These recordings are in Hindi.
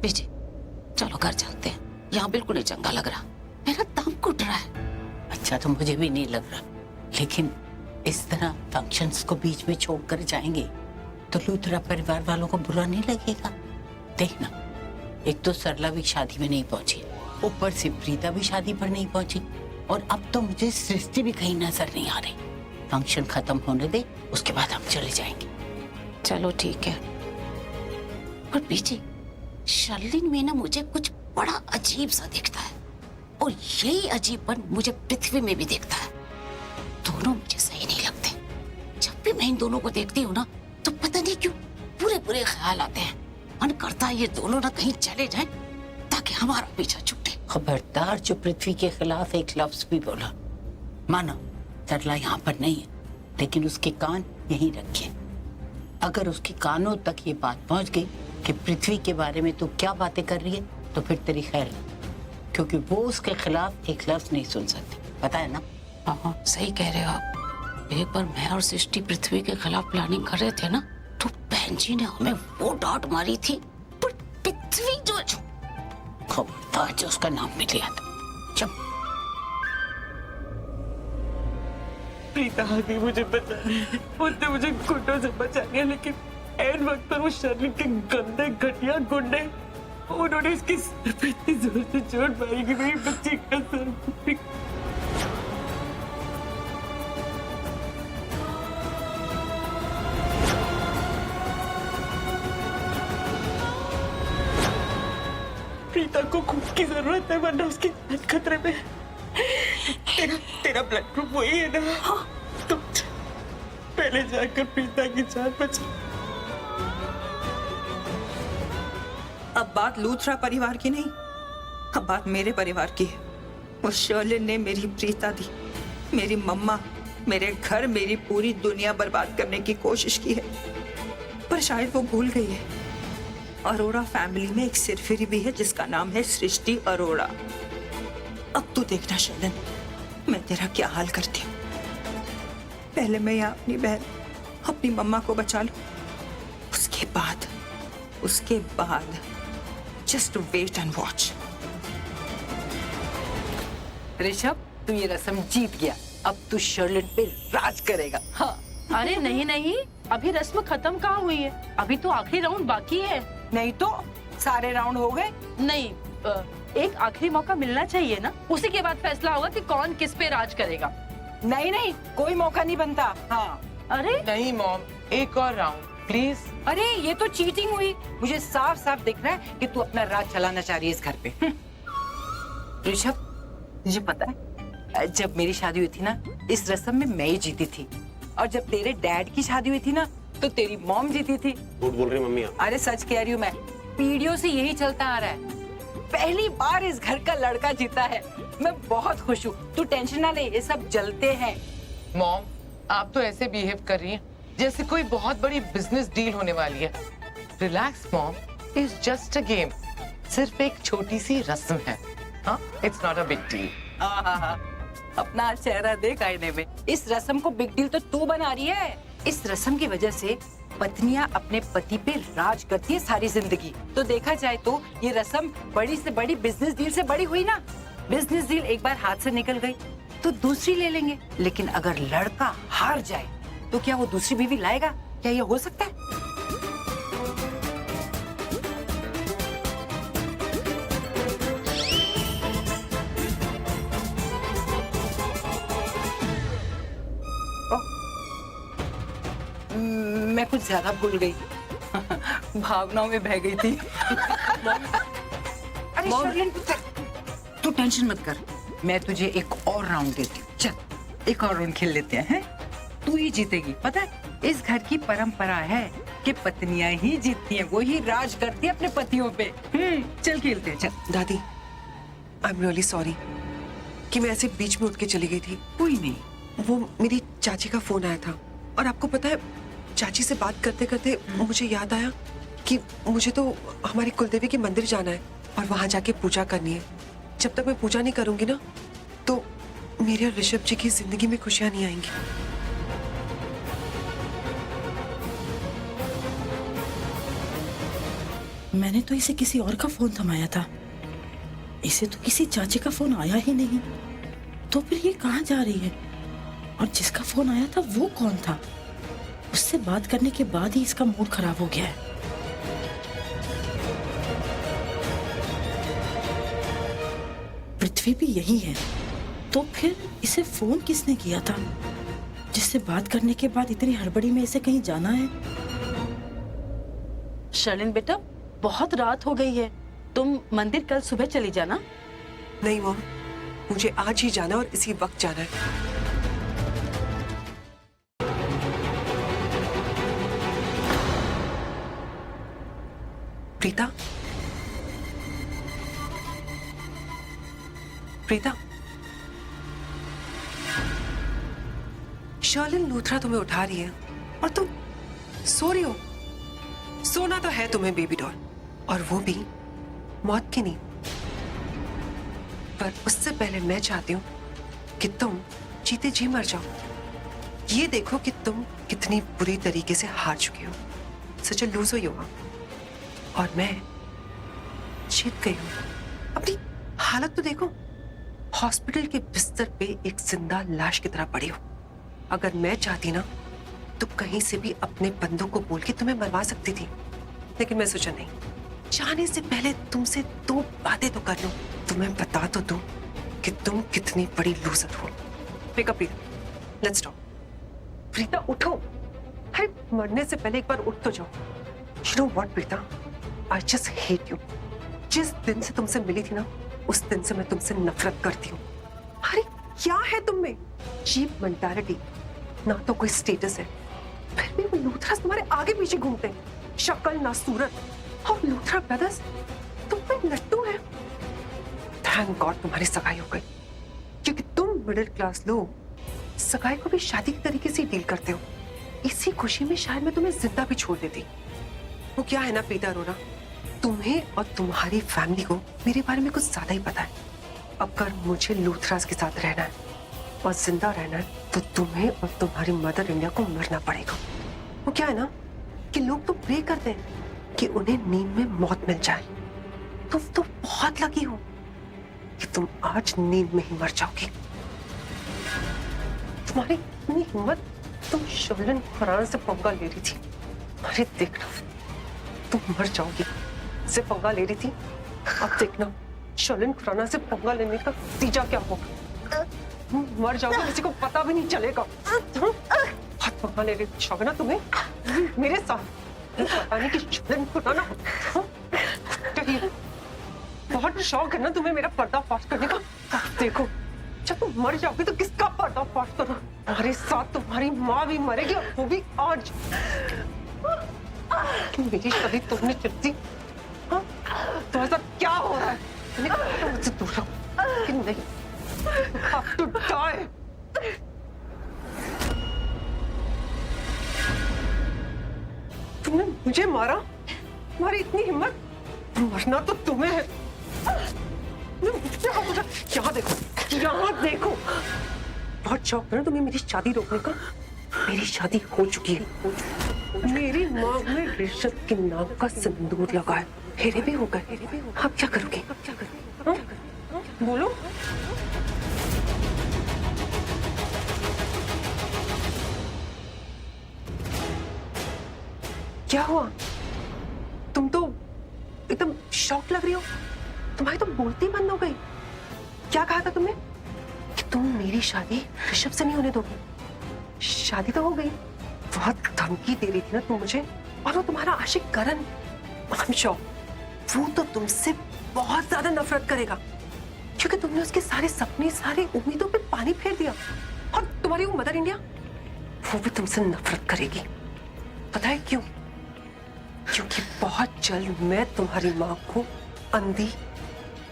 बेटी चलो घर चलते हैं, यहाँ बिल्कुल नहीं चंगा लग रहा, मेरा दम घुट रहा है। अच्छा तो मुझे भी नहीं लग रहा, लेकिन इस तरह फंक्शंस को बीच में छोड़कर जाएंगे तो लूथरा परिवार वालों को बुरा नहीं लगेगा। देखना, एक तो सरला भी शादी में नहीं पहुंची, ऊपर से प्रीता भी शादी पर नहीं पहुंची, और अब तो मुझे सृष्टि भी कहीं नजर नहीं आ रही। फंक्शन खत्म होने दे, उसके बाद हम चले जाएंगे। चलो ठीक है, पर बेटी शर्लिन में ना मुझे कुछ बड़ा अजीब सा दिखता है, और यही अजीबपन मुझे पृथ्वी में भी दिखता है। दोनों मुझे सही नहीं लगते। जब भी मैं इन दोनों को देखती हूँ ना तो पता नहीं क्यों बुरे बुरे ख्याल आते हैं। मन करता है ये दोनों ना कहीं चले जाएं ताकि हमारा पीछा छूटे। खबरदार जो पृथ्वी के खिलाफ एक लफ्ज भी बोला। मानो सरला यहाँ पर नहीं है, लेकिन उसके कान यहीं रखे। अगर उसके कानों तक ये बात पहुंच गई कि पृथ्वी के बारे में तू क्या बातें कर रही है, तो फिर तेरी खैर नहीं, क्योंकि वो उसके खिलाफ एक लफ्ज नहीं सुन सकती, पता है ना? हाँ सही कह रहे हो आप। एक बार मैं और सृष्टि पृथ्वी के खिलाफ प्लानिंग कर रहे थे ना, तो बहन जी ने हमें वो डांट मारी थी, पर पृथ्वी जो खबरदार जो उसका नाम भी लिया था। चल प्रीता आ गई मुझे बचाने, उसने मुझे गुंडों से बचा लिया, लेकिन ऐन वक्त पर वो शर्लिन के गंदे घटिया गुंडे, उन्होंने इसकी सर पे इतनी जोर से चोट मारी कि मेरी बच्ची का सर। प्रीता को खून की जरूरत है, वरना उसकी जान खतरे में। तेरा ब्लड ग्रुप वही है ना? हाँ। तो पहले जाकर प्रीता की जान बचा। अब बात लूथरा परिवार की नहीं, अब बात मेरे परिवार की है। वो शर्लिन ने मेरी प्रीता दी, मेरी मम्मा, मेरे घर, मेरी पूरी दुनिया बर्बाद करने की कोशिश की है, पर शायद वो भूल गई है अरोड़ा फैमिली में एक सिरफिरी भी है जिसका नाम है सृष्टि अरोड़ा। अब तू देखना शर्लिन, मैं तेरा क्या हाल करती हूँ। पहले मैं यहाँ अपनी बहन, अपनी मम्मा को बचा लूं, उसके बाद just wait and watch. Rishabh, तू ये रस्म जीत गया, अब तू शर्लिन पे राज करेगा। हाँ। अरे नहीं नहीं, अभी रस्म खत्म कहाँ हुई है, अभी तो आखिरी राउंड बाकी है। नहीं तो सारे राउंड हो गए। नहीं, एक आखिरी मौका मिलना चाहिए ना, उसी के बाद फैसला होगा कि कौन किस पे राज करेगा। नहीं नहीं, कोई मौका नहीं बनता। हाँ। अरे नहीं मॉम, एक और राउंड प्लीज। अरे ये तो चीटिंग हुई, मुझे साफ साफ दिख रहा है कि तू अपना राज चलाना चाह रही है इस घर पे। ऋषभ, मुझे पता है जब मेरी शादी हुई थी ना, इस रस्म में मैं ही जीती थी, और जब तेरे डैड की शादी हुई थी ना, तो तेरी मॉम जीती थी। झूठ बोल रही मम्मी आप। अरे सच कह रही हूँ मैं, पीढ़ियों से यही चलता आ रहा है। पहली बार इस घर का लड़का जीता है, मैं बहुत खुश हूँ। तू टेंशन ना ले, ये सब जलते हैं। मॉम, आप तो ऐसे बिहेव कर रही हैं जैसे कोई बहुत बड़ी बिजनेस डील होने वाली है। Relax mom, it's just a game, सिर्फ एक छोटी सी रस्म है। हाँ, it's not a big deal. अपना चेहरा देख आईने में। इस रस्म को बिग डील तो तू बना रही है। इस रस्म की वजह से पत्नियां अपने पति पे राज करती है सारी जिंदगी। तो देखा जाए तो ये रस्म बड़ी से बड़ी बिजनेस डील से बड़ी हुई ना। बिजनेस डील एक बार हाथ से निकल गई तो दूसरी ले लेंगे, लेकिन अगर लड़का हार जाए तो क्या वो दूसरी बीवी लाएगा? क्या ये हो सकता है? मैं कुछ ज्यादा भूल गई, भावनाओं में बह गई थी। अरे शर्लिन, तू टेंशन मत कर, मैं तुझे एक और राउंड देती हूँ। चल एक और राउंड खेल लेते हैं। तू ही जीतेगी, पता है इस घर की परंपरा है कि पत्नियां ही जीतती हैं, वो ही राज करती है अपने पतियों पे। चल खेलते हैं, चल। दादी, आई एम रियली सॉरी कि मैं ऐसे बीच में उठ के चली गई थी। कोई नहीं, वो मेरी चाची का फोन आया था, और आपको पता है चाची से बात करते करते मुझे याद आया कि मुझे तो हमारी कुलदेवी के मंदिर जाना है और वहां जाके पूजा करनी है। जब तक मैं पूजा नहीं करूंगी ना, तो मेरे और ऋषभ जी की जिंदगी में खुशियां नहीं आएंगी। मैंने तो इसे किसी और का फोन थमाया था। इसे तो किसी चाची का फोन आया ही नहीं। तो फिर ये कहाँ जा रही है? और जिसका फोन आया था वो कौन था? उससे बात करने के बाद ही इसका मूड खराब हो गया है। पृथ्वी भी यही है। तो फिर इसे फोन किसने किया था जिससे बात करने के बाद इतनी हड़बड़ी में इसे कहीं जाना है? शर्लिन बेटा, बहुत रात हो गई है, तुम मंदिर कल सुबह चली जाना। नहीं मॉम, मुझे आज ही जाना और इसी वक्त जाना है। प्रीता, प्रीता, शर्लिन लूथरा तुम्हें उठा रही है और तुम सो रही हो। सोना तो है तुम्हें बेबी डॉल, और वो भी मौत की नींद। पर उससे पहले मैं चाहती हूँ कि तुम जीते जी मर जाओ। ये देखो कि तुम कितनी बुरी तरीके से हार चुकी हो। सच अ लूजर यू आर। और मैं जीत गई हूँ। अपनी हालत तो देखो, हॉस्पिटल के बिस्तर पे एक जिंदा लाश की तरह पड़ी हो। अगर मैं चाहती ना तो कहीं से भी अपने बंदों को बोल के तुम्हें मरवा सकती थी, लेकिन मैं सोचा नहीं। जाने से पहले तुमसे 2 बातें तो कर लूं। तुम्हें बता तो दूं कि तुम कितनी बड़ी लूजर हो। Pickup Preeta, let's talk. Preeta उठो। अरे मरने से पहले एक बार उठ तो जाओ। You know what Preeta, I just hate you. जिस दिन से तुमसे मिली थी ना, उस दिन से मैं तुमसे नफरत करती हूँ। अरे क्या है तुम में? चीप मेंटालिटी, ना तो कोई स्टेटस है, फिर भी वो लूथरा तुम्हारे आगे पीछे घूमते हैं। शक्ल ना सूरत। और लूथरा ब्रदर्स तुम पे लट्टू है। थैंक गॉड तुम्हारी सगाई हो गई, क्योंकि तुम मिडिल क्लास लोग सगाई को भी शादी के तरीके से डील करते हो। इसी खुशी में शायद मैं तुम्हें जिंदा भी छोड़ देती। वो क्या है ना प्रीता अरोरा, तुम्हें और तुम्हारी फैमिली को मेरे बारे में कुछ ज्यादा ही पता है। अगर मुझे लूथरास के साथ रहना है और जिंदा रहना है तो तुम्हें और तुम्हारी मदर इंडिया को मरना पड़ेगा। वो क्या है ना कि लोग तो प्रे करते हैं कि उन्हें नींद में मौत मिल जाए। तुम तो बहुत लकी हो कि तुम आज नींद में ही मर जाओगी। तुम्हारी इतनी हिम्मत, तुम शर्लिन खुराना से पंगा ले रही थी। अरे देखना, तुम मर जाओगी। से पंगा ले रही थी, अब देखना शर्लिन खुराना से पंगा लेने का नतीजा क्या होगा। मर जाओगे, किसी को पता भी नहीं चलेगा। बहुत पंगा ले रही थी शौकना तुम्हें मेरे साथ। पता नहीं कि शर्लिन खुराना बहुत शौक है ना तुम्हें मेरा पर्दाफाश करने का। देखो जब तुम मर जाओगे तो किसका पर्दाफाश करो। तुम्हारे साथ तुम्हारी माँ भी मरेगी, और वो भी आज। मेरी शादी तुमने चलती तो ऐसा क्या हो रहा है? मुझसे दूर रहो कि नहीं। Have to die. तुमने मुझे मारा, तुम्हारी इतनी हिम्मत, मरना तो तुम्हें है। यहाँ देखो, यहाँ देखो। बहुत शौक है ना तुम्हें मेरी शादी रोकने का। मेरी शादी हो चुकी है। मेरी माँ में रिश्वत के नाम का सिंदूर लगा है। फेरे भी हो गए। अब क्या करोगे? हाँ? बोलो। क्या हुआ? तुम तो एकदम शॉक लग रही हो। तुम्हारी तो बोलती बंद हो गई। क्या कहा था तुमने कि तुम मेरी शादी ऋषभ से नहीं होने दोगी? शादी तो हो गई। बहुत धमकी दे रही थी ना तुम मुझे, और वो तुम्हारा आशिक करण, वो तो तुमसे बहुत ज्यादा नफरत करेगा, क्योंकि तुमने उसके सारे सपने, सारे उम्मीदों पे पानी फेर दिया। और तुम्हारी वो मदर इंडिया, वो भी तुमसे नफरत करेगी। पता है क्यों? क्योंकि बहुत जल्द मैं तुम्हारी माँ को अंधी,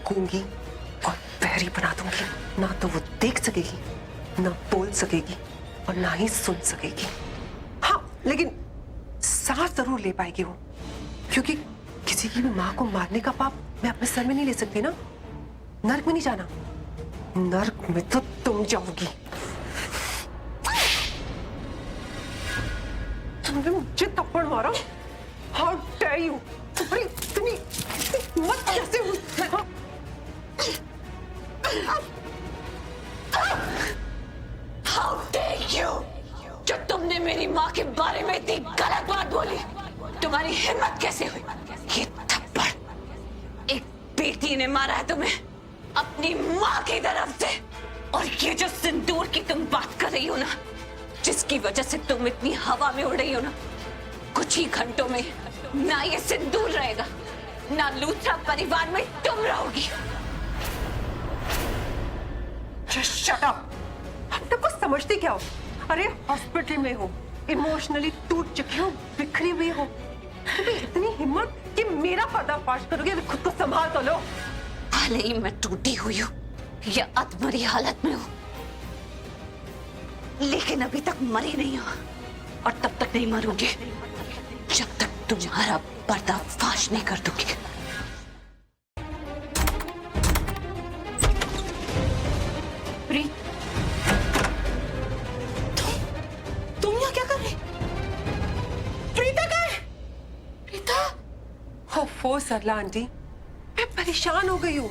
गूंगी और बहरी बना दूंगी। ना तो वो देख सकेगी, ना बोल सकेगी, और ना ही सुन सकेगी। हाँ, लेकिन सांस जरूर ले पाएगी वो, क्योंकि किसी की भी माँ को मारने का पाप मैं अपने सर में नहीं ले सकती ना। नर्क में नहीं जाना, नर्क में तो तुम जाओगी। तुमने मुझे थप्पड़ मारा। How dare you! तुम्हारी इतनी तुम्हारी हिम्मत कैसे हुई? ये थप्पड़ एक बेटी ने मारा है तुम्हें अपनी माँ की तरफ से। और ये जो सिंदूर की तुम बात कर रही हो ना, जिसकी वजह से तुम इतनी हवा में उड़ रही हो ना, कुछ ही घंटों में ना ये सिंदूर रहेगा, ना लूथरा परिवार में तुम रहोगी। Shut up. अब तक कुछ समझते क्या हो? अरे हॉस्पिटल में हो, इमोशनली टूट चुकी हो, बिखरी हुई हो, तुम्हें इतनी हिम्मत कि मेरा पर्दाफाश करोगे? अभी खुद को संभाल तो लो। भले ही मैं टूटी हुई हूँ या अधमरी हालत में हूँ, लेकिन अभी तक मरी नहीं हूँ और तब तक नहीं मरूंगी जब तक तुम्हारा पर्दाफाश नहीं कर दूंगी। प्रीत, तुम यहाँ क्या कर रही? प्रीता कहाँ है? प्रीता? हो सरला आंटी, मैं परेशान हो गई हूँ।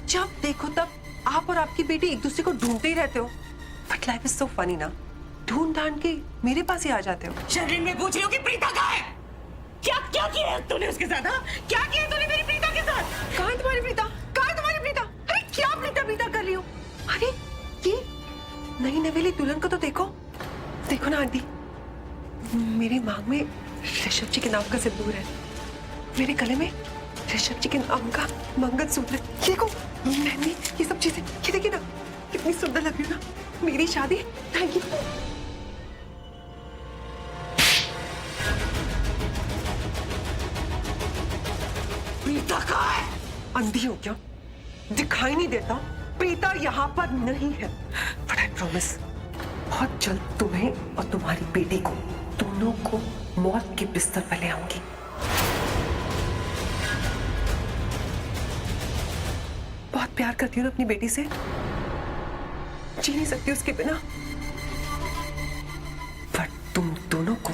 जब देखो तब आप और आपकी बेटी एक दूसरे को ढूंढते ही रहते हो। But life is so funny ना, ढूंढ ढांड के मेरे पास ही आ जाते हो। शर्लिन में पूछ रही हो कि प्रीता कहाँ है? क्या क्या किया है तूने उसके साथ? हाँ, क्या किया है तूने मेरी प्रीता के साथ? कहाँ है तुम्हारी प्रीता? कहाँ है तुम्हारी प्रीता? अरे क्या प्रीता कर रही हो? अरे ये नई नवेली दुल्हन को तो देखो। देखो ना आंटी, मेरी मांग में ऋषभ जी के नाम का सिंदूर है, मेरे गले में ऋषभ जी के नाम का मंगलसूत्र है। ये देखो मेहंदी, ये सब चीजें, ये देखिए ना कितनी सुंदर लग रही है ना मेरी शादी। Thank you. प्रीता कहाँ है? अंधी हो क्या? दिखाई नहीं देता? प्रीता यहाँ पर नहीं है। बट आई प्रॉमिस, बहुत जल्द तुम्हें और तुम्हारी बेटी को, दोनों को मौत के बिस्तर पर ले आऊंगी। बहुत प्यार करती हूँ ना अपनी बेटी से, जी नहीं सकती उसके बिना। बट तुम दोनों को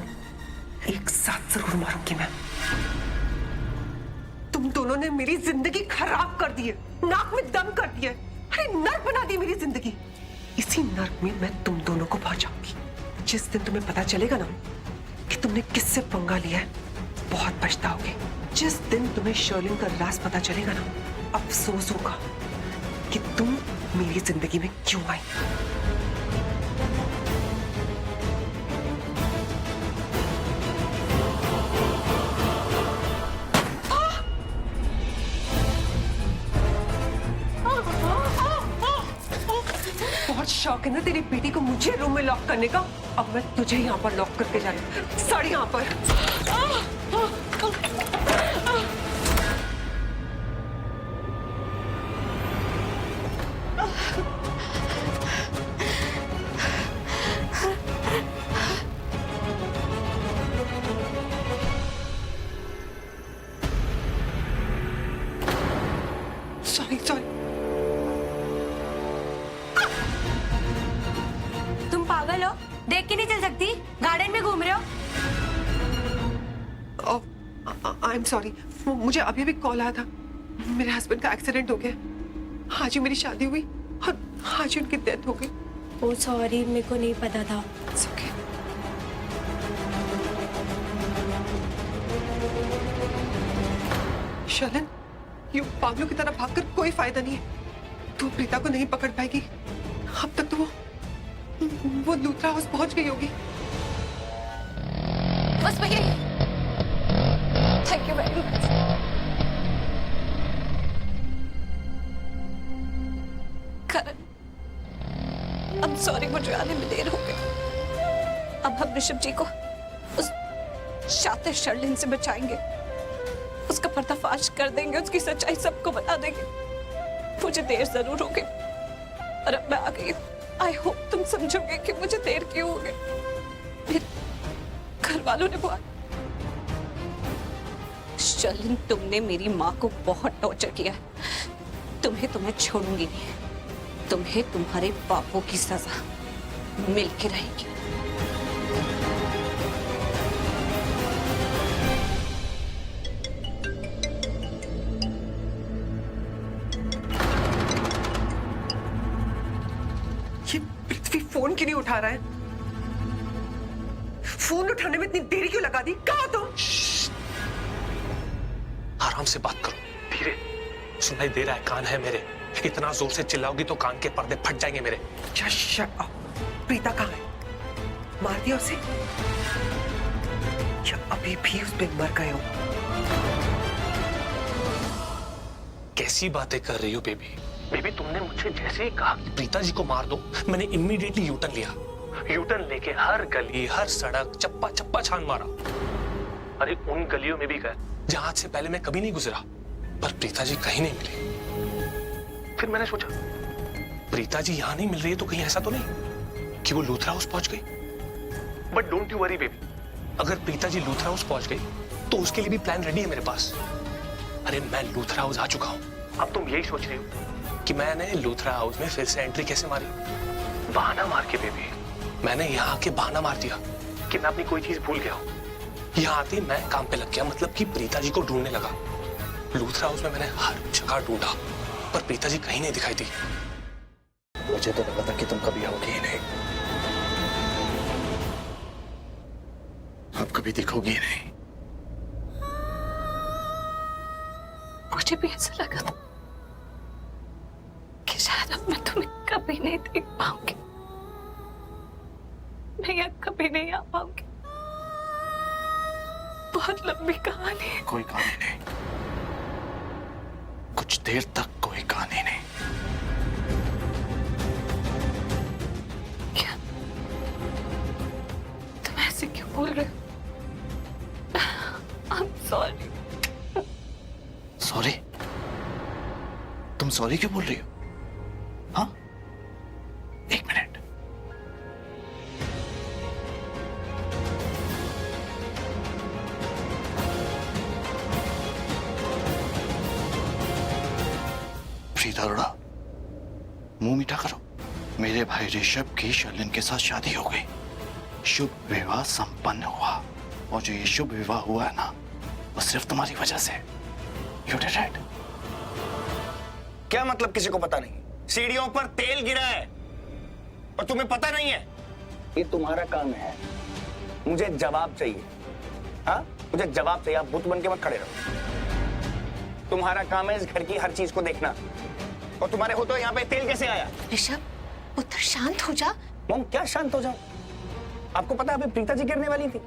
एक साथ जरूर मारूंगी मैं। तुम दोनों ने मेरी जिंदगी खराब कर दी है, नाक में दम कर दिया है। अरे नर्क बना दी मेरी जिंदगी। इसी नर्क में मैं तुम दोनों को पहुंचाऊंगी। जिस दिन तुम्हें पता चलेगा ना कि तुमने किससे पंगा लिया है, बहुत पछताओगे। जिस दिन तुम्हें शर्लिन का राज पता चलेगा ना, अफसोस होगा कि तुम मेरी जिंदगी में क्यों आई। बहुत शौक है ना तेरी बेटी को मुझे रूम में लॉक करने का। अब मैं तुझे यहाँ पर लॉक करके जा रही हूँ, साड़ी यहाँ पर। Sorry sorry. तुम पागल हो? देख के नहीं चल सकती? गार्डन में घूम रहे हो? आई एम सॉरी, मुझे अभी अभी कॉल आया था, मेरे हस्बैंड का एक्सीडेंट हो गया। आज ही मेरी शादी हुई और आज ही उनकी डेथ हो गई। ओ सॉरी, मेरे को नहीं पता था। It's okay. शर्लिन, ये पागलों की तरह भागकर कोई फायदा नहीं है। तू प्रीता को नहीं पकड़ पाएगी। अब तक तो वो लूथरा हाउस पहुंच गई होगी। बस भैया, thank you very much. Karan, I'm sorry, मुझे आने में देर हो गई। अब हम ऋषभ जी को उस शातिर शर्लिन से बचाएंगे, उसका पर्दाफाश कर देंगे, उसकी सच्चाई सबको बता देंगे। मुझे देर जरूर होगी और अब मैं आ गई। आई होप तुम समझोगे कि मुझे देर क्यों हो गई। मेरे घर वालों ने बहुत, शर्लिन तुमने मेरी माँ को बहुत टॉर्चर किया है। तुम्हें छोड़ूंगी नहीं। तुम्हें तुम्हारे पापों की सजा मिल के रहेगी। ये पृथ्वी फोन क्यों नहीं उठा रहा है? फोन उठाने में इतनी देरी क्यों लगा दी? कहाँ तुम? आराम से बात करो, धीरे। सुनाई दे रहा है, कान है मेरे। इतना जोर से चिल्लाओगी तो कान के पर्दे फट जाएंगे मेरे। Shut up. प्रीता कहाँ है? मार दिया उसे? या अभी भी उस पे मर गए हो? कैसी बातें कर रही हो बेबी? बेबी, तुमने मुझसे जैसे ही कहा कि प्रीता जी को मार दो, मैंने इमीडिएटली यूटर्न लिया। यूटर्न लेके हर गली, हर सड़क, चप्पा चप्पा छान मारा। अरे उन गलियों में भी गए जहां से पहले मैं कभी नहीं गुजरा, पर प्रीता जी कहीं नहीं मिली। फिर मैंने सोचा प्रीता जी यहां नहीं मिल रही है तो कहीं ऐसा तो नहीं कि वो लूथरा हाउस पहुंच गई। But don't you worry baby, अगर प्रीता जी लूथरा हाउस पहुंच गई तो उसके लिए भी प्लान रेडी है मेरे पास। अरे मैं लूथरा हाउस आ चुका हूं। अब तुम यही सोच रही हो कि मैंने लूथरा हाउस में फिर से एंट्री कैसे मारी? बहाना मार के बेबी। मैंने यहाँ आके बहाना मार दिया कि मैं अपनी कोई चीज भूल गया हूँ। यहाँ आते ही मैं काम पे लग गया, मतलब कि प्रीता जी को ढूंढने लगा। लूथरा हाउस में मैंने हर जगह ढूंढा, पर प्रीता जी कहीं नहीं दिखाई दी। मुझे तो लगा था कि तुम कभी आओगी ही नहीं, अब कभी दिखोगी ही नहीं। मुझे भी ऐसा लगा था कि शायद अब मैं तुम्हें कभी नहीं देख पाऊंगी, मैं यहाँ कभी नहीं आ पाऊंगी। बहुत लंबी कहानी है। कोई कहानी नहीं, कुछ देर तक कोई कहानी नहीं। क्या तुम ऐसे क्यों बोल रहे हो? I'm sorry. सॉरी? तुम सॉरी क्यों बोल रही हो? हाँ, एक मिनट। प्रीता अरोड़ा, मुंह मीठा करो। मेरे भाई ऋषभ की शर्लिन के साथ शादी हो गई, शुभ विवाह संपन्न हुआ, और जो ये शुभ विवाह हुआ है ना, वो सिर्फ तुम्हारी वजह से। You did it. क्या मतलब किसी को पता नहीं? सीढ़ियों पर तेल गिरा है और तुम्हें पता नहीं है? ये तुम्हारा काम है, मुझे जवाब चाहिए। हाँ, मुझे जवाब चाहिए। आप बुत बन के मत खड़े रहो। तुम्हारा काम है इस घर की हर चीज को देखना, और तुम्हारे हो तो यहाँ पे तेल कैसे आया? ऋषभ, पुत्र शांत हो जा। मॉम, क्या शांत हो जाऊं? आपको पता है अभी प्रीता जी गिरने वाली थी,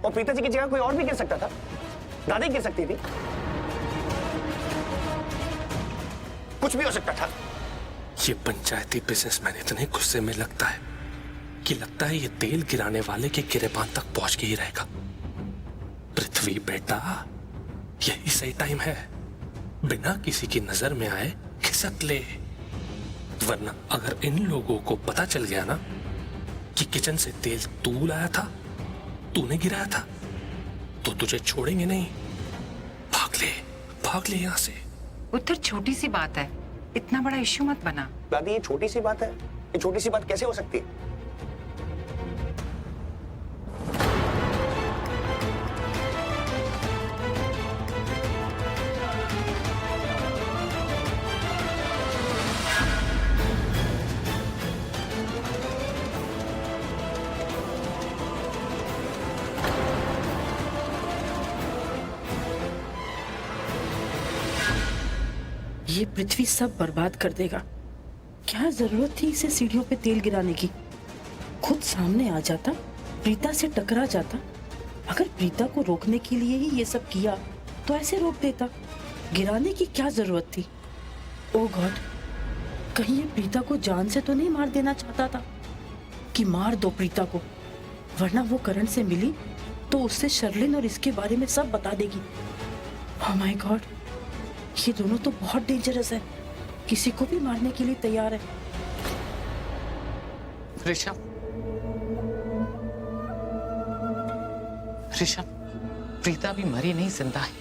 और प्रीता जी की जगह कोई और भी गिर सकता था। दादी गिर सकती थी, कुछ भी हो सकता था। ये पंचायती बिजनेसमैन इतने गुस्से में लगता है कि लगता है ये तेल गिराने वाले के गिरेबान तक पहुंच के ही रहेगा। पृथ्वी बेटा, यही सही टाइम है, बिना किसी की नजर में आए खिसक ले, वरना अगर इन लोगों को पता चल गया ना कि किचन से तेल तू लाया था, तूने गिराया था, तो तुझे छोड़ेंगे नहीं। भाग ले यहाँ से। उत्तर छोटी सी बात है, इतना बड़ा इश्यू मत बना। दादी, ये छोटी सी बात है? ये छोटी सी बात कैसे हो सकती है? ये पृथ्वी सब बर्बाद कर देगा। क्या जरूरत थी इसे सीढ़ियों पे तेल गिराने की? खुद सामने आ जाता, प्रीता से टकरा जाता। अगर प्रीता को रोकने के लिए ही ये सब किया तो ऐसे रोक देता, गिराने की क्या जरूरत थी? ओ गॉड, कहीं ये प्रीता को जान से तो नहीं मार देना चाहता था कि मार दो प्रीता को, वरना वो करण से मिली तो उससे शर्लिन और इसके बारे में सब बता देगी। ओह माय गॉड, ये दोनों तो बहुत डेंजरस है, किसी को भी मारने के लिए तैयार है। ऋषभ, प्रीता भी मरी नहीं, जिंदा है।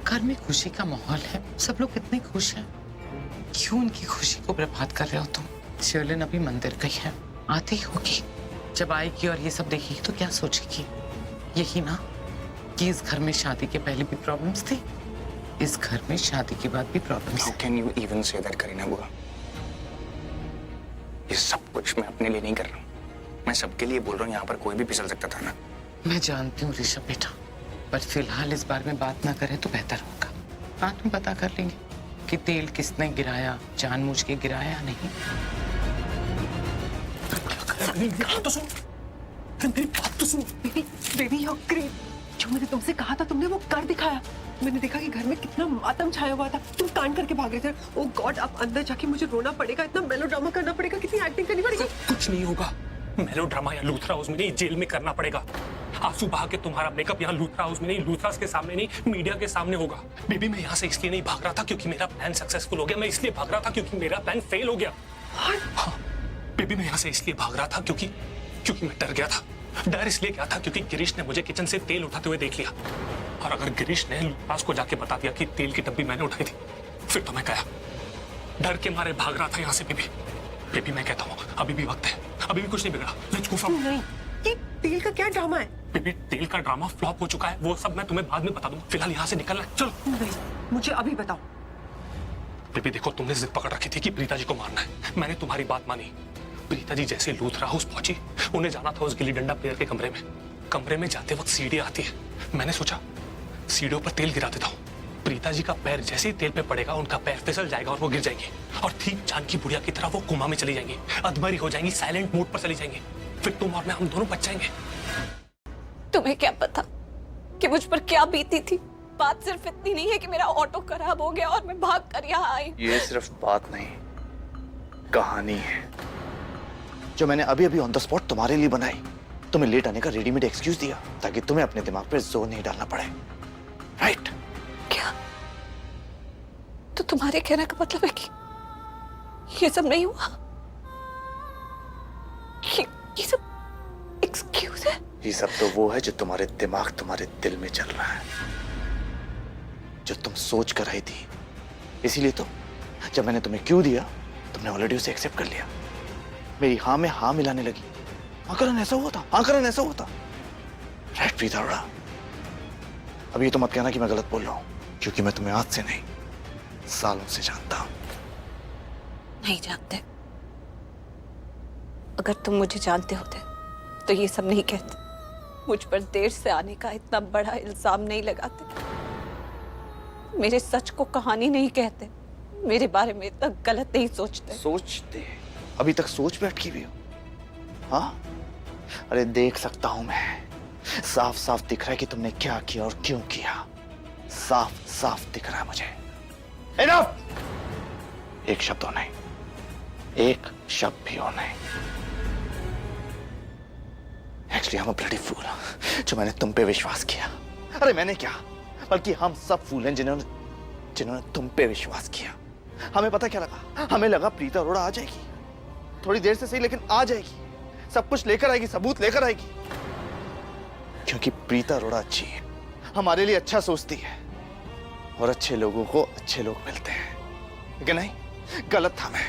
घर में खुशी का माहौल है, सब लोग इतने खुश हैं, क्यों उनकी खुशी को बर्बाद कर रहे हो तुम? शर्लिन अभी मंदिर गई है, आती होगी, जब आएगी और ये सब देखेगी तो क्या सोचेगी? यही ना कि इस घर में शादी के पहले भी प्रॉब्लम्स थी, इस घर में शादी के बाद भी problems. How can you even say that, Kareena बुआ? ये सब कुछ मैं अपने लिए नहीं कर रहा हूँ, मैं सबके लिए बोल रहा हूँ। यहाँ पर कोई भी फिसल सकता था ना। मैं जानती हूँ ऋषभ बेटा, पर फिलहाल इस बारे में बात ना करें तो बेहतर होगा। बाद में पता कर लेंगे कि तेल किसने गिराया, जानबूझ के गिराया या नहीं। मेरी बात तो सुन, मेरी बात तो सुन। Baby you great. जो मैंने तुमसे कहा था तुमने वो कर दिखाया। मैंने देखा कि घर में कितना मातम छाया हुआ था, तुम कांड करके भाग रहे थे। ओह गॉड, अब अंदर जाके मुझे रोना पड़ेगा, इतना मेलोड्रामा करना पड़ेगा, कितनी एक्टिंग करनी पड़ेगी। कुछ नहीं होगा, मेलोड्रामा या लूथरा हाउस में नहीं, जेल में करना पड़ेगा। आंसू बहा के तुम्हारा मेकअप यहाँ लूथरा हाउस में नहीं, लूथरास के सामने नहीं, मीडिया के सामने होगा। बेबी मैं यहाँ से इसलिए नहीं भाग रहा था क्योंकि मेरा प्लान सक्सेसफुल हो गया, मैं इसलिए भाग रहा था क्योंकि मेरा प्लान फेल हो गया। हाँ बेबी मैं यहाँ से इसलिए भाग रहा था क्योंकि मैं डर गया था। डर इसलिए क्या था क्योंकि गिरीश ने मुझे किचन से तेल उठाते हुए देख लिया, और अगर गिरीश ने लूथरास को जाके बता दिया कि तेल की डब्बी मैंने उठाई थी, फिर तो मैं गया। डर के मारे भाग रहा था यहाँ से बेबी। बेबी मैं कहता हूँ अभी भी वक्त है, अभी भी कुछ नहीं बिगड़ा। Let's go from. नहीं, ये तेल का क्या ड्रामा है? बेबी तेल का ड्रामा फ्लॉप हो चुका है, वो सब मैं तुम्हें बाद में बता दूंगा। फिलहाल यहाँ से निकलना है, चलो। नहीं, मुझे अभी बताओ। बेबी देखो तुमने जिद पकड़ रखी थी कि प्रीता जी को मारना है, मैंने तुम्हारी बात मानी। प्रीता जी जैसे लूथरा हाउस पहुंची, उन्हें जाना था उस गिल्ली डंडा प्लेयर के कमरे में। कमरे में जाते वक्त सीढ़ी आती है, मैंने सोचा सीढ़ियों पर तेल गिरा देता हूँ। प्रीता जी का पैर जैसे ही तेल पे पड़ेगा उनका पैर फिसल जाएगा और वो गिर जाएंगे, और ठीक जानकी बुढ़िया की तरह वो कोमा में चली जाएंगी, अधमरी हो जाएंगी, साइलेंट मोड पर चली जाएंगी। फिर तुम और मैं, हम दोनों बच जाएंगे। तुम्हें क्या पता कि मुझ पर क्या बीती थी? बात सिर्फ इतनी नहीं है कि मेरा ऑटो खराब हो गया और मैं भाग कर यहाँ आई। ये सिर्फ बात नहीं, कहानी है जो मैंने अभी अभी ऑन द स्पॉट तुम्हारे लिए बनाई। तुम्हें लेट आने का रेडीमेड एक्सक्यूज दिया ताकि तुम्हें अपने दिमाग पर जोर नहीं डालना पड़े, राइट? क्या? तो तुम्हारे कहने का मतलब है कि ये सब नहीं हुआ? ये सब एक्सक्यूज है? ये सब तो वो है जो तुम्हारे दिमाग, तुम्हारे दिल में चल रहा है, जो तुम सोच कर आई थी। इसीलिए तो जब मैंने तुम्हें क्यों दिया, तुमने ऑलरेडी उसे एक्सेप्ट कर लिया। मेरी हाँ में हाँ मिलाने लगी। हाँ करण ऐसा हुआ था, हाँ करण ऐसा हुआ था, राइट प्रीता अरोड़ा? अब ये तो मत कहना कि मैं गलत बोल रहा हूं, क्योंकि मैं तुम्हें आज से नहीं, सालों से जानता हूं। नहीं जानते। अगर तुम मुझे जानते होते तो ये सब नहीं कहते, मुझ पर देर से आने का इतना बड़ा इल्जाम नहीं लगाते, मेरे सच को कहानी नहीं कहते, मेरे बारे में इतना गलत नहीं सोचते। सोचते? अभी तक सोच में अटकी हुई हो? हाँ अरे देख सकता हूं मैं, साफ साफ दिख रहा है कि तुमने क्या किया और क्यों किया। साफ साफ दिख रहा है मुझे। इनफ! एक शब्द और नहीं, एक शब्द भी और नहीं। Actually I'm a bloody fool, जो मैंने तुम पे विश्वास किया। अरे मैंने क्या, बल्कि हम सब फूल हैं जिन्होंने तुम पे विश्वास किया। हमें पता क्या लगा? हमें लगा प्रीता अरोड़ा आ जाएगी, थोड़ी देर से सही लेकिन आ जाएगी, सब कुछ लेकर आएगी, सबूत लेकर आएगी, क्योंकि प्रीता अरोड़ा अच्छी है, हमारे लिए अच्छा सोचती है, और अच्छे लोगों को अच्छे लोग मिलते हैं। लेकिन नहीं, गलत था मैं,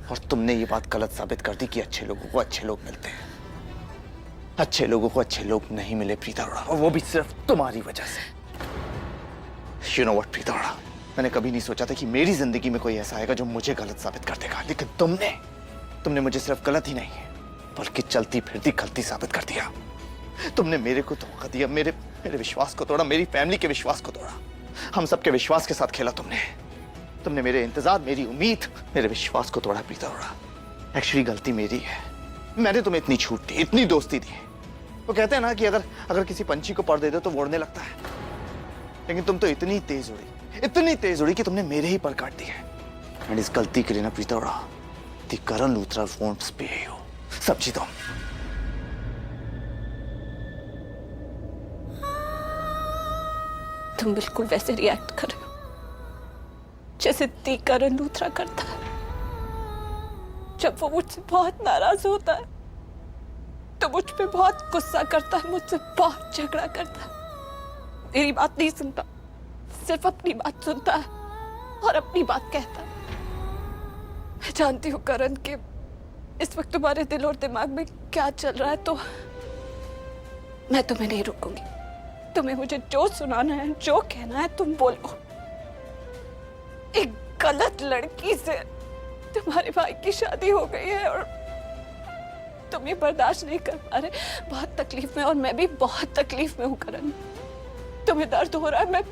और तुमने ये बात गलत साबित कर दी कि अच्छे लोगों को अच्छे लोग मिलते हैं। अच्छे लोगों को अच्छे लोग नहीं मिले प्रीता अरोड़ा, और वो भी सिर्फ तुम्हारी वजह से। You know what, Preeta Arora, मैंने कभी नहीं सोचा था कि मेरी जिंदगी में कोई ऐसा आएगा जो मुझे गलत साबित कर देगा, लेकिन तुमने मुझे सिर्फ गलत ही नहीं बल्कि चलती फिरती गलती साबित कर दिया। तुमने मेरे को धोखा दिया, मेरे विश्वास को तोड़ा, मेरी फैमिली के विश्वास को तोड़ा, हम सबके विश्वास के साथ खेला तुमने मेरे इंतजार, मेरी उम्मीद, मेरे विश्वास को तोड़ा प्रीता अरोड़ा। एक्चुअली गलती मेरी है, मैंने तुम्हें इतनी छूट दी, इतनी दोस्ती दी। वो कहते हैं ना कि अगर किसी पंछी को पर दे दो तो वो उड़ने लगता है, लेकिन तुम तो इतनी तेज उड़ी कि तुमने मेरे ही पर काट दिए। एंड इस गलती के लिए ना प्रीता अरोड़ा, दी करण लूथरा वोंट पे यू। समझी तुम? तुम बिल्कुल वैसे रिएक्ट कर रहे हो जैसे दी करण लूथरा करता है जब वो मुझसे बहुत नाराज होता है, तो मुझ पे बहुत गुस्सा करता है, मुझसे बहुत झगड़ा करता है, मेरी बात नहीं सुनता, सिर्फ अपनी बात सुनता है और अपनी बात कहता है। मैं जानती हूँ करण कि इस वक्त तुम्हारे दिल और दिमाग में क्या चल रहा है, तो मैं तुम्हें नहीं रोकूंगी। तुम्हें मुझे जो सुनाना है, जो कहना है, तुम बोलो। एक गलत लड़की से तुम्हारे भाई की शादी हो गई है और तुम ये बर्दाश्त नहीं कर पा रहे। बहुत तकलीफ में, और मैं भी बहुत तकलीफ में हूँ करण। तुम्हें दर्द हो रहा है, मैं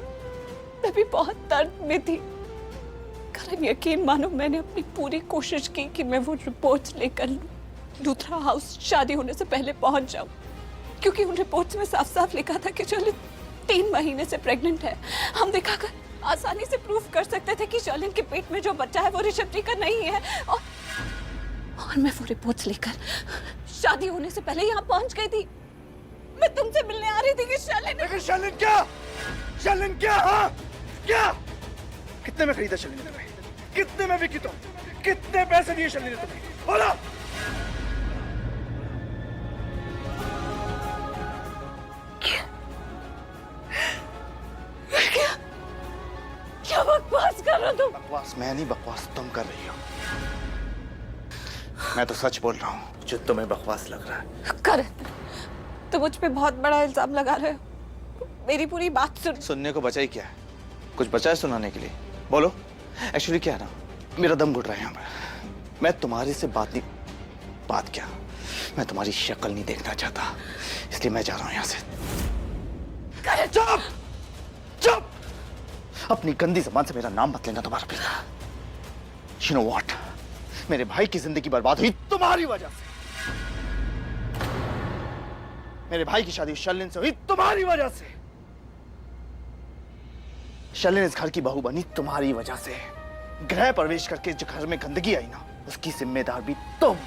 भी बहुत दर्द में थी। करण यकीन मानो मैंने अपनी पूरी कोशिश की कि मैं वो रिपोर्ट्स लेकर लूथरा हाउस शादी होने से पहले पहुंच जाऊं, क्योंकि उन रिपोर्ट्स में साफ साफ लिखा था कि शर्लिन 3 महीने से प्रेग्नेंट है। हम दिखाकर आसानी से प्रूव कर सकते थे कि शर्लिन के पेट में जो बच्चा है वो ऋषभ का नहीं है, और मैं वो रिपोर्ट्स लेकर शादी होने से पहले यहाँ पहुंच गई थी। मैं तुमसे मिलने आ रही थी कि शर्लिन क्या हाँ? क्या कितने में खरीदा शर्लिन ने तुम्हें? कितने में बिकी तुम? कितने पैसे दिए शर्लिन ने तुम्हें? बोलो। क्या बकवास कर रहे हो तुम? बकवास मैं नहीं, बकवास तुम कर रही हो। मैं तो सच बोल रहा हूँ, जो तुम्हें बकवास लग रहा है। करण, तुम मुझ पे बहुत बड़ा इल्जाम लगा रहे हो। मेरी पूरी बात सुनने को बचा ही क्या है? कुछ बचा है सुनाने के लिए? बोलो। एक्चुअली क्या है ना, मेरा दम घुट रहा है यहाँ पर। मैं तुम्हारे से बात क्या, मैं तुम्हारी शक्ल नहीं देखना चाहता, इसलिए मैं जा रहा हूँ यहाँ से। चुप! अपनी गंदी जबान से मेरा नाम मत लेना तुम्हारा प्रीता। You know what? मेरे भाई की जिंदगी बर्बाद हुई तुम्हारी वजह से। मेरे भाई की शादी शर्लिन से हुई तुम्हारी वजह से। शर्लिन इस घर की बहू बनी तुम्हारी वजह से। गृह प्रवेश करके जो घर में गंदगी आई ना, उसकी जिम्मेदार भी तुम।